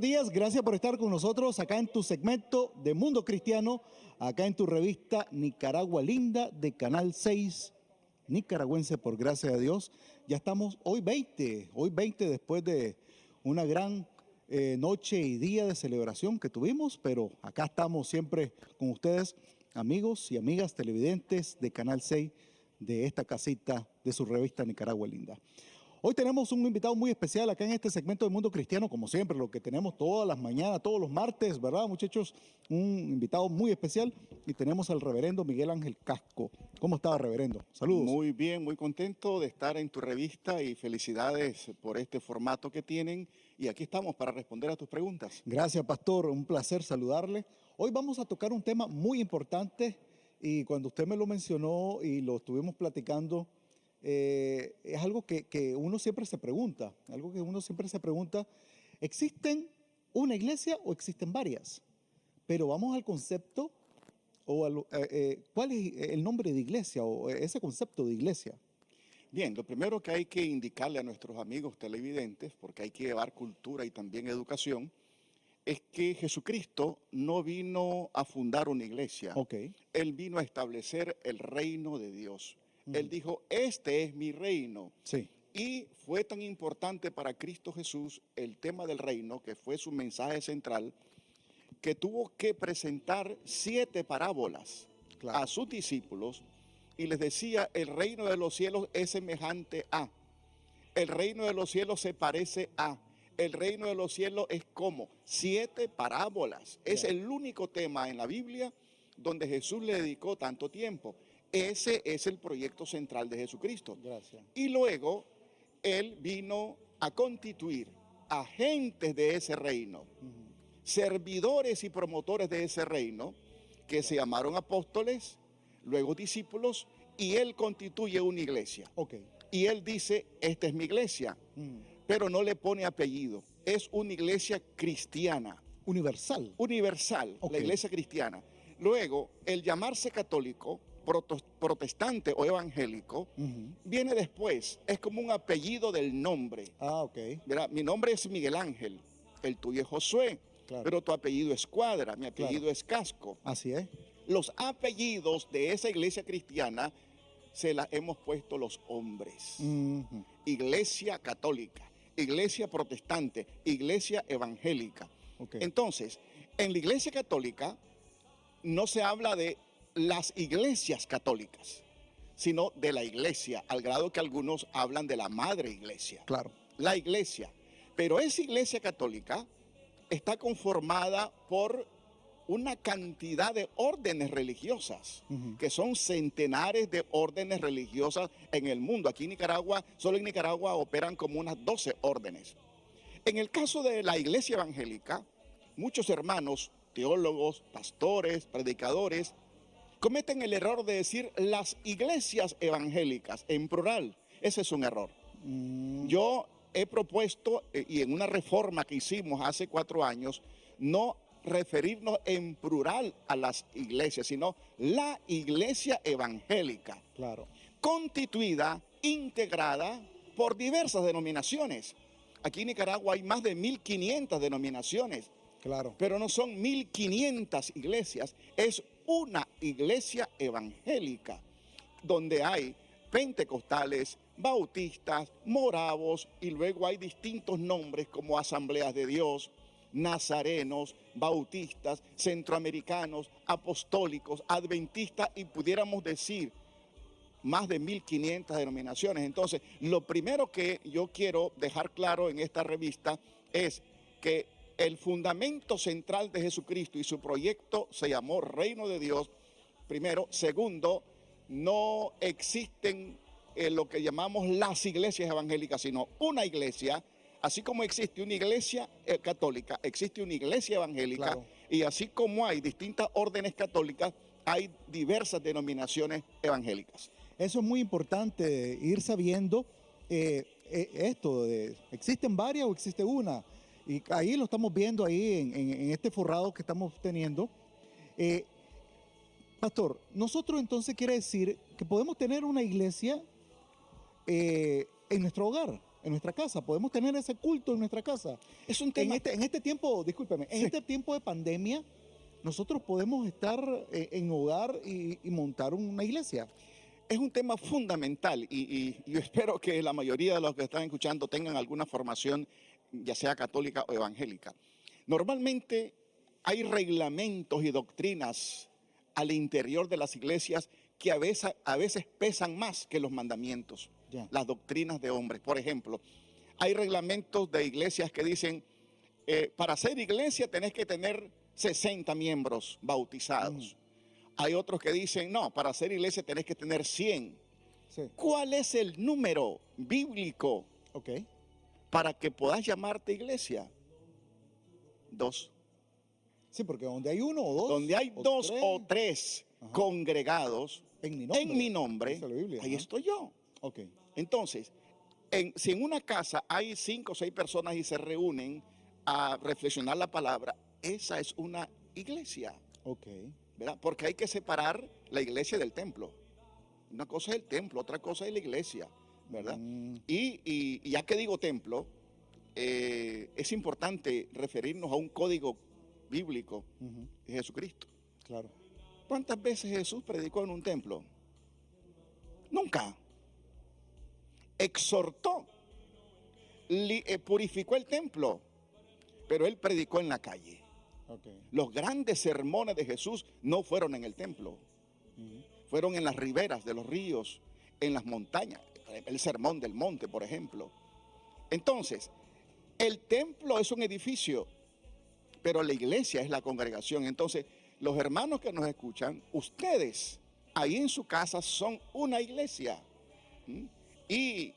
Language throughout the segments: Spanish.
días, gracias por estar con nosotros acá en tu segmento de Mundo Cristiano, acá en tu revista Nicaragua Linda de Canal 6 nicaragüense, por gracia de Dios. Ya estamos hoy 20 después de una gran noche y día de celebración que tuvimos, pero acá estamos siempre con ustedes, amigos y amigas televidentes de Canal 6, de esta casita de su revista Nicaragua Linda. Hoy tenemos un invitado muy especial acá en este segmento de Mundo Cristiano, como siempre, lo que tenemos todas las mañanas, todos los martes, ¿verdad, muchachos? Un invitado muy especial y tenemos al reverendo Miguel Ángel Casco. ¿Cómo está, reverendo? Saludos. Muy bien, muy contento de estar en tu revista y felicidades por este formato que tienen. Y aquí estamos para responder a tus preguntas. Gracias, pastor. Un placer saludarle. Hoy vamos a tocar un tema muy importante y cuando usted me lo mencionó y lo estuvimos platicando, es algo que uno siempre se pregunta, ¿existen una iglesia o existen varias? Pero vamos al concepto, ¿cuál es el nombre de iglesia o ese concepto de iglesia? Bien, lo primero que hay que indicarle a nuestros amigos televidentes, porque hay que llevar cultura y también educación, es que Jesucristo no vino a fundar una iglesia. Ok. Él vino a establecer el reino de Dios. Él dijo, este es mi reino. Sí. Y fue tan importante para Cristo Jesús el tema del reino, que fue su mensaje central, que tuvo que presentar 7 parábolas a sus discípulos y les decía, el reino de los cielos es semejante a, el reino de los cielos se parece a, el reino de los cielos es como. 7 parábolas. Es el único tema en la Biblia donde Jesús le dedicó tanto tiempo. Ese es el proyecto central de Jesucristo. Gracias. Y luego Él vino a constituir agentes de ese reino, servidores y promotores de ese reino, que se llamaron apóstoles, luego discípulos, y Él constituye una iglesia. Ok. Y Él dice, esta es mi iglesia, pero no le pone apellido. Es una iglesia cristiana. Universal. Universal, Ok. la iglesia cristiana. Luego, el llamarse católico, protestante o evangélico, viene después. Es como un apellido del nombre. Ah, ok. Verá, mi nombre es Miguel Ángel, el tuyo es Josué, Claro. pero tu apellido es Cuadra, mi apellido es Casco. Así es. Los apellidos de esa iglesia cristiana se las hemos puesto los hombres. Iglesia católica, iglesia protestante, iglesia evangélica. Ok. Entonces, en la iglesia católica no se habla de las iglesias católicas, sino de la iglesia, al grado que algunos hablan de la madre iglesia. Claro. La iglesia. Pero esa iglesia católica está conformada por una cantidad de órdenes religiosas, que son centenares de órdenes religiosas en el mundo. Aquí en Nicaragua, solo en Nicaragua operan como unas 12 órdenes. En el caso de la iglesia evangélica, muchos hermanos, teólogos, pastores, predicadores, cometen el error de decir las iglesias evangélicas en plural. Ese es un error. Yo he propuesto, y en una reforma que hicimos hace 4 años, no referirnos en plural a las iglesias, sino la iglesia evangélica. Claro. Constituida, integrada por diversas denominaciones. Aquí en Nicaragua hay más de 1.500 denominaciones. Claro. Pero no son 1.500 iglesias, es una iglesia evangélica, donde hay pentecostales, bautistas, moravos, y luego hay distintos nombres como Asambleas de Dios, nazarenos, bautistas, centroamericanos, apostólicos, adventistas, y pudiéramos decir más de 1.500 denominaciones. Entonces, lo primero que yo quiero dejar claro en esta revista es que el fundamento central de Jesucristo y su proyecto se llamó Reino de Dios, primero. Segundo, no existen lo que llamamos las iglesias evangélicas, sino una iglesia. Así como existe una iglesia católica, existe una iglesia evangélica, claro. Y así como hay distintas órdenes católicas, hay diversas denominaciones evangélicas. Eso es muy importante, ir sabiendo esto, ¿existen varias o existe una? Y ahí lo estamos viendo ahí en este forrado que estamos teniendo. Pastor, nosotros entonces quiere decir que podemos tener una iglesia en nuestro hogar. en nuestra casa, podemos tener ese culto en nuestra casa. Es un tema, En este tiempo, discúlpeme, en Sí. este tiempo de pandemia, nosotros podemos estar en hogar y montar una iglesia. es un tema fundamental y yo espero que la mayoría de los que están escuchando tengan alguna formación, ya sea católica o evangélica. Normalmente hay reglamentos y doctrinas al interior de las iglesias que a veces pesan más que los mandamientos, Ya. las doctrinas de hombres. Por ejemplo, hay reglamentos de iglesias que dicen, para ser iglesia tenés que tener 60 miembros bautizados. Hay otros que dicen, no, para ser iglesia tenés que tener 100. Sí, ¿Cuál es el número bíblico ok. para que puedas llamarte iglesia? 2. Sí, porque donde hay uno o dos. Donde hay o 2 tres, o 3 Ajá. congregados en mi nombre. Dice la Biblia, ahí ajá. estoy yo. Ok. Entonces, si en una casa hay 5 o 6 personas y se reúnen a reflexionar la palabra, esa es una iglesia, Ok. ¿verdad? Porque hay que separar la iglesia del templo. Una cosa es el templo, otra cosa es la iglesia, ¿verdad? Mm, Y ya que digo templo, es importante referirnos a un código bíblico ujú, de Jesucristo. claro. ¿Cuántas veces Jesús predicó en un templo? Nunca. Exhortó, purificó el templo, pero él predicó en la calle. Ok. Los grandes sermones de Jesús no fueron en el templo, Ujú, fueron en las riberas de los ríos, en las montañas, el sermón del monte, por ejemplo. Entonces, el templo es un edificio, pero la iglesia es la congregación. Entonces, los hermanos que nos escuchan, ustedes ahí en su casa son una iglesia. ¿Mm? Y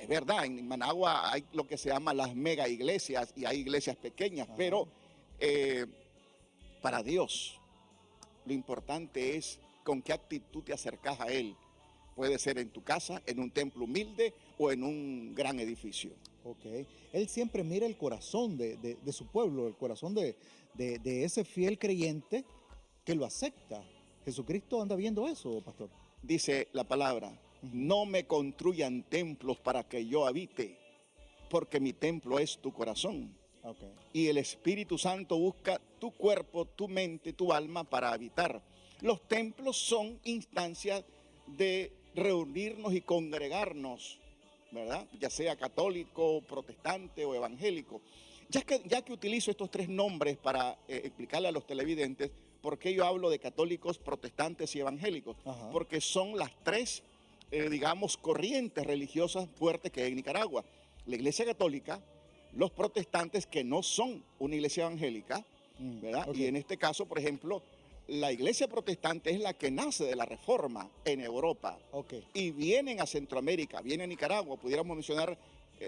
es verdad, en Managua hay lo que se llama las mega iglesias y hay iglesias pequeñas, Ajá. pero para Dios lo importante es con qué actitud te acercas a Él. Puede ser en tu casa, en un templo humilde o en un gran edificio. Ok. Él siempre mira el corazón de su pueblo, el corazón de ese fiel creyente que lo acepta. Jesucristo anda viendo eso, pastor. Dice la palabra, Ujú. no me construyan templos para que yo habite, porque mi templo es tu corazón. Ok. Y el Espíritu Santo busca tu cuerpo, tu mente, tu alma para habitar. Los templos son instancias de reunirnos y congregarnos, ¿verdad? Ya sea católico, protestante o evangélico. Ya que utilizo estos 3 nombres para explicarle a los televidentes por qué yo hablo de católicos, protestantes y evangélicos, Ajá. porque son las 3, digamos, corrientes religiosas fuertes que hay en Nicaragua. La Iglesia Católica, los protestantes que no son una iglesia evangélica, ¿verdad? Ok. Y en este caso, por ejemplo, la iglesia protestante es la que nace de la Reforma en Europa Ok. y vienen a Centroamérica, vienen a Nicaragua, pudiéramos mencionar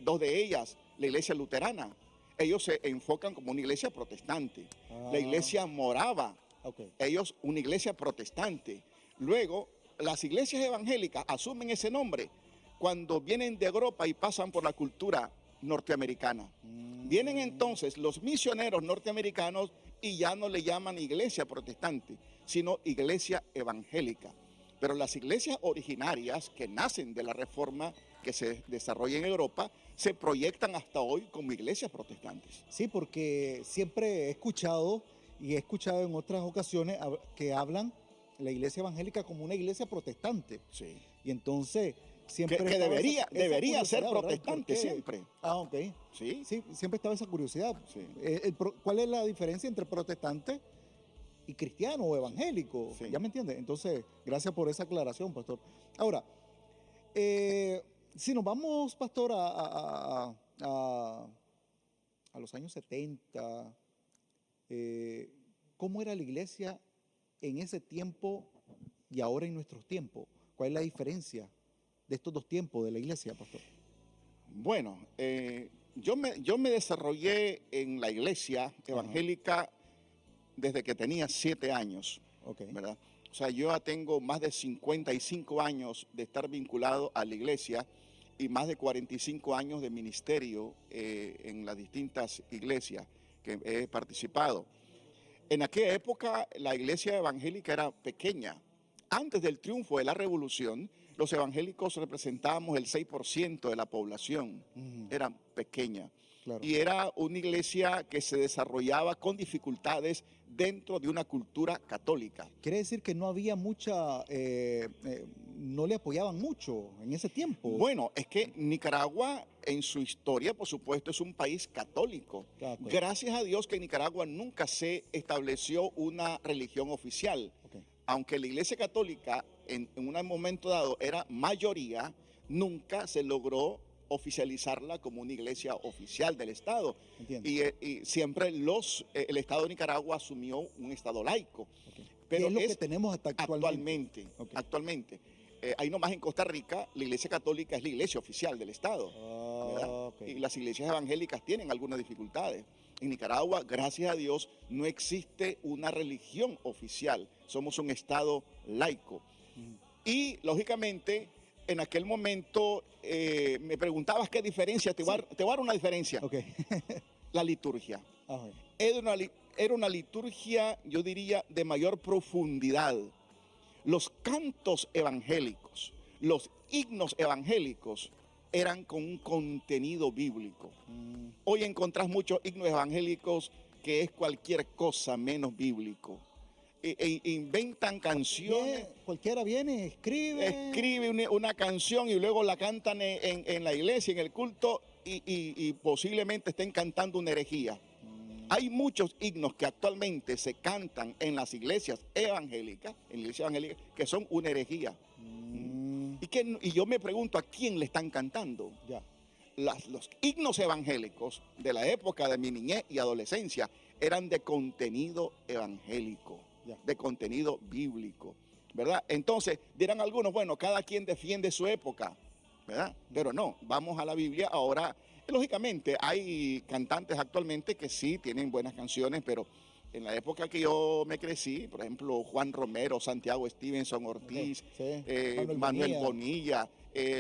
2 de ellas, la iglesia luterana. Ellos se enfocan como una iglesia protestante. La iglesia morava, Ok. ellos una iglesia protestante. Luego, las iglesias evangélicas asumen ese nombre cuando vienen de Europa y pasan por la cultura norteamericana. Vienen entonces los misioneros norteamericanos y ya no le llaman iglesia protestante, sino iglesia evangélica. Pero las iglesias originarias que nacen de la Reforma que se desarrolla en Europa se proyectan hasta hoy como iglesias protestantes. Sí, porque siempre he escuchado y he escuchado en otras ocasiones que hablan la iglesia evangélica como una iglesia protestante. Sí. Y entonces siempre Que estaba debería ser curiosidad, ¿verdad? protestante ¿Por qué? siempre. Ah, ok. Sí. Sí, siempre estaba esa curiosidad. Sí. ¿Cuál es la diferencia entre protestante y cristiano o evangélico? Sí. ¿Ya me entiendes? Entonces, gracias por esa aclaración, pastor. Ahora, si nos vamos, pastor, a los años 70, ¿cómo era la iglesia en ese tiempo y ahora en nuestros tiempos? ¿Cuál es la diferencia de estos 2 tiempos de la iglesia, pastor? Bueno, yo me desarrollé en la iglesia evangélica desde que tenía 7 años, Ok. ¿verdad? O sea, yo ya tengo más de 55 años de estar vinculado a la iglesia y más de 45 años de ministerio en las distintas iglesias que he participado. En aquella época la iglesia evangélica era pequeña. Antes del triunfo de la revolución, Los evangélicos representábamos el 6% de la población, Ujú, era pequeña. claro. Y era una iglesia que se desarrollaba con dificultades dentro de una cultura católica. Quiere decir que no había no le apoyaban mucho en ese tiempo. Bueno, es que Nicaragua en su historia, por supuesto, es un país católico. De acuerdo. Gracias a Dios que en Nicaragua nunca se estableció una religión oficial. Ok, Aunque la iglesia católica en un momento dado era mayoría, nunca se logró oficializarla como una iglesia oficial del Estado. entiendo. Y siempre el Estado de Nicaragua asumió un Estado laico. Ok. Pero y es lo que es tenemos hasta actualmente. actualmente, Ok. actualmente. Ahí nomás en Costa Rica, la iglesia católica es la iglesia oficial del Estado, ¿verdad? Ah, ok. Y las iglesias evangélicas tienen algunas dificultades. En Nicaragua, gracias a Dios, no existe una religión oficial. Somos un Estado laico. Mm, Y, lógicamente, en aquel momento me preguntabas qué diferencia. Te voy a dar una diferencia. ok. La liturgia. Ah, ok. Era una liturgia, yo diría, de mayor profundidad. Los cantos evangélicos, los himnos evangélicos eran con un contenido bíblico. Mm, Hoy encontrás muchos himnos evangélicos que es cualquier cosa menos bíblico. Inventan canciones, cualquiera viene, escribe una canción y luego la cantan en la iglesia, en el culto, y posiblemente estén cantando una herejía. Mm, Hay muchos himnos que actualmente se cantan en las iglesias evangélicas, que son una herejía. mm, Y yo me pregunto, ¿a quién le están cantando? ya. Los himnos evangélicos de la época de mi niñez y adolescencia eran de contenido evangélico, Ya. de contenido bíblico, ¿verdad? Entonces, dirán algunos, bueno, cada quien defiende su época, ¿verdad? Pero no, vamos a la Biblia ahora. Lógicamente, hay cantantes actualmente que sí tienen buenas canciones, pero en la época que yo me crecí, por ejemplo, Juan Romero, Santiago Stevenson Ortiz, Sí. Manuel Bonilla,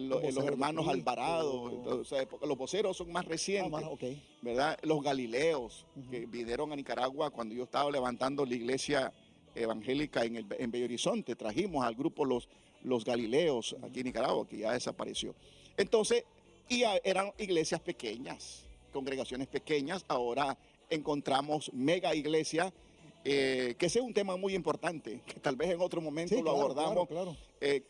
los Voceros de hermanos Cristo. Alvarado, entonces, los voceros son más Ah, recientes, más, ok. ¿verdad? Los Galileos, Ujú. que vinieron a Nicaragua cuando yo estaba levantando la iglesia evangélica en Bello Horizonte. Trajimos al grupo los Galileos aquí en Nicaragua, que ya desapareció. Entonces, eran iglesias pequeñas, congregaciones pequeñas. Ahora encontramos mega iglesias, que ese es un tema muy importante, que tal vez en otro momento Sí, lo claro, abordamos. claro.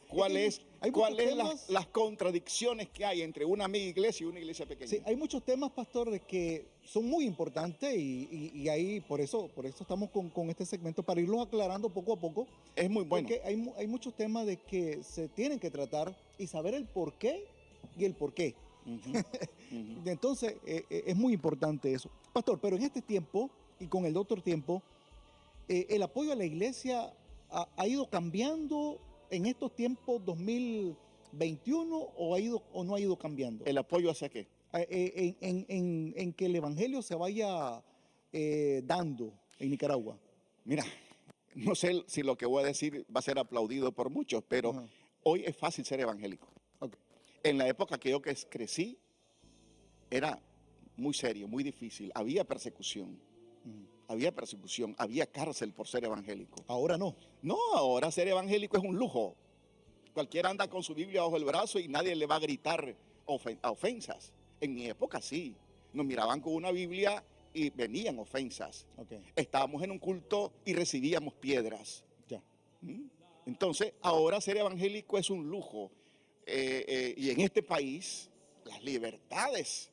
¿Cuáles Hay muchos temas. las contradicciones que hay entre una mega iglesia y una iglesia pequeña? Sí, hay muchos temas, pastor, de que son muy importantes y ahí por eso estamos con este segmento, para irlos aclarando poco a poco, Es muy bueno. porque hay muchos temas de que se tienen que tratar y saber el por qué y el por qué. Ujú, ujú. Entonces, es muy importante eso. Pastor, pero en este tiempo y con el otro tiempo, el apoyo a la iglesia ha ido cambiando en estos tiempos 2021 o no ha ido cambiando. ¿El apoyo hacia qué? En que el evangelio se vaya dando en Nicaragua. Mira, no sé si lo que voy a decir va a ser aplaudido por muchos, pero Ajá. hoy es fácil ser evangélico. Ok. En la época que yo crecí, era muy serio, muy difícil. Había persecución, había cárcel por ser evangélico. Ahora no. No, ahora ser evangélico es un lujo. Cualquiera anda con su Biblia bajo el brazo y nadie le va a gritar ofensas. En mi época sí. Nos miraban con una Biblia y venían ofensas. Ok, Estábamos en un culto y recibíamos piedras. ya. ¿Mm? Entonces, ahora ser evangélico es un lujo. Y en este país, las libertades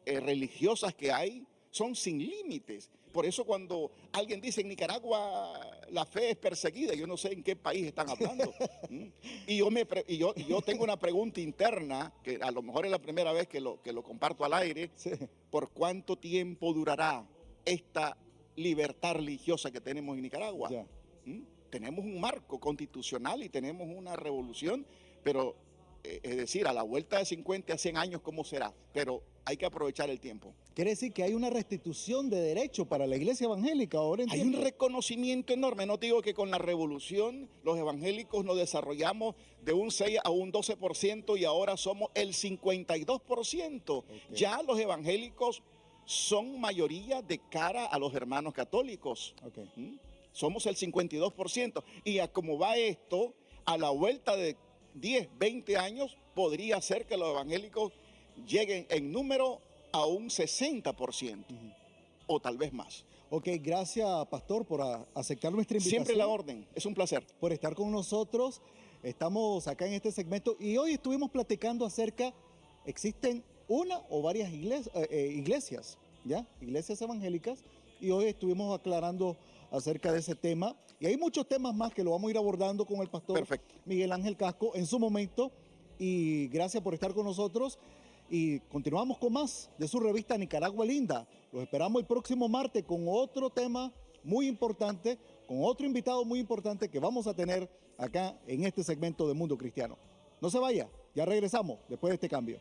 religiosas que hay son sin límites. Por eso cuando alguien dice en Nicaragua la fe es perseguida, yo no sé en qué país están hablando. ¿Mm? Y yo tengo una pregunta interna, que a lo mejor es la primera vez que lo comparto al aire. Sí. ¿Por cuánto tiempo durará esta libertad religiosa que tenemos en Nicaragua? Ya. ¿Mm? Tenemos un marco constitucional y tenemos una revolución, pero es decir, a la vuelta de 50 a 100 años, ¿cómo será? Pero hay que aprovechar el tiempo. Quiere decir que hay una restitución de derecho para la iglesia evangélica ahora en Hay un tiempo. reconocimiento enorme. No te digo que con la revolución los evangélicos nos desarrollamos de un 6 a un 12% y ahora somos el 52%. Ya los evangélicos son mayoría de cara a los hermanos católicos. Ok. ¿Mm? Somos el 52%. Y a como va esto, a la vuelta de 10, 20 años, podría ser que los evangélicos lleguen en número a un 60%, o tal vez más. Ok, gracias, pastor, por aceptar nuestra invitación. Siempre la orden, es un placer. Por estar con nosotros. Estamos acá en este segmento y hoy estuvimos platicando acerca, existen una o varias iglesias, ¿ya? Iglesias evangélicas, y hoy estuvimos aclarando acerca de ese tema. Y hay muchos temas más que lo vamos a ir abordando con el pastor Perfecto. Miguel Ángel Casco en su momento. Y gracias por estar con nosotros. Y continuamos con más de su revista Nicaragua Linda. Los esperamos el próximo martes con otro tema muy importante, con otro invitado muy importante que vamos a tener acá en este segmento de Mundo Cristiano. No se vaya, ya regresamos después de este cambio.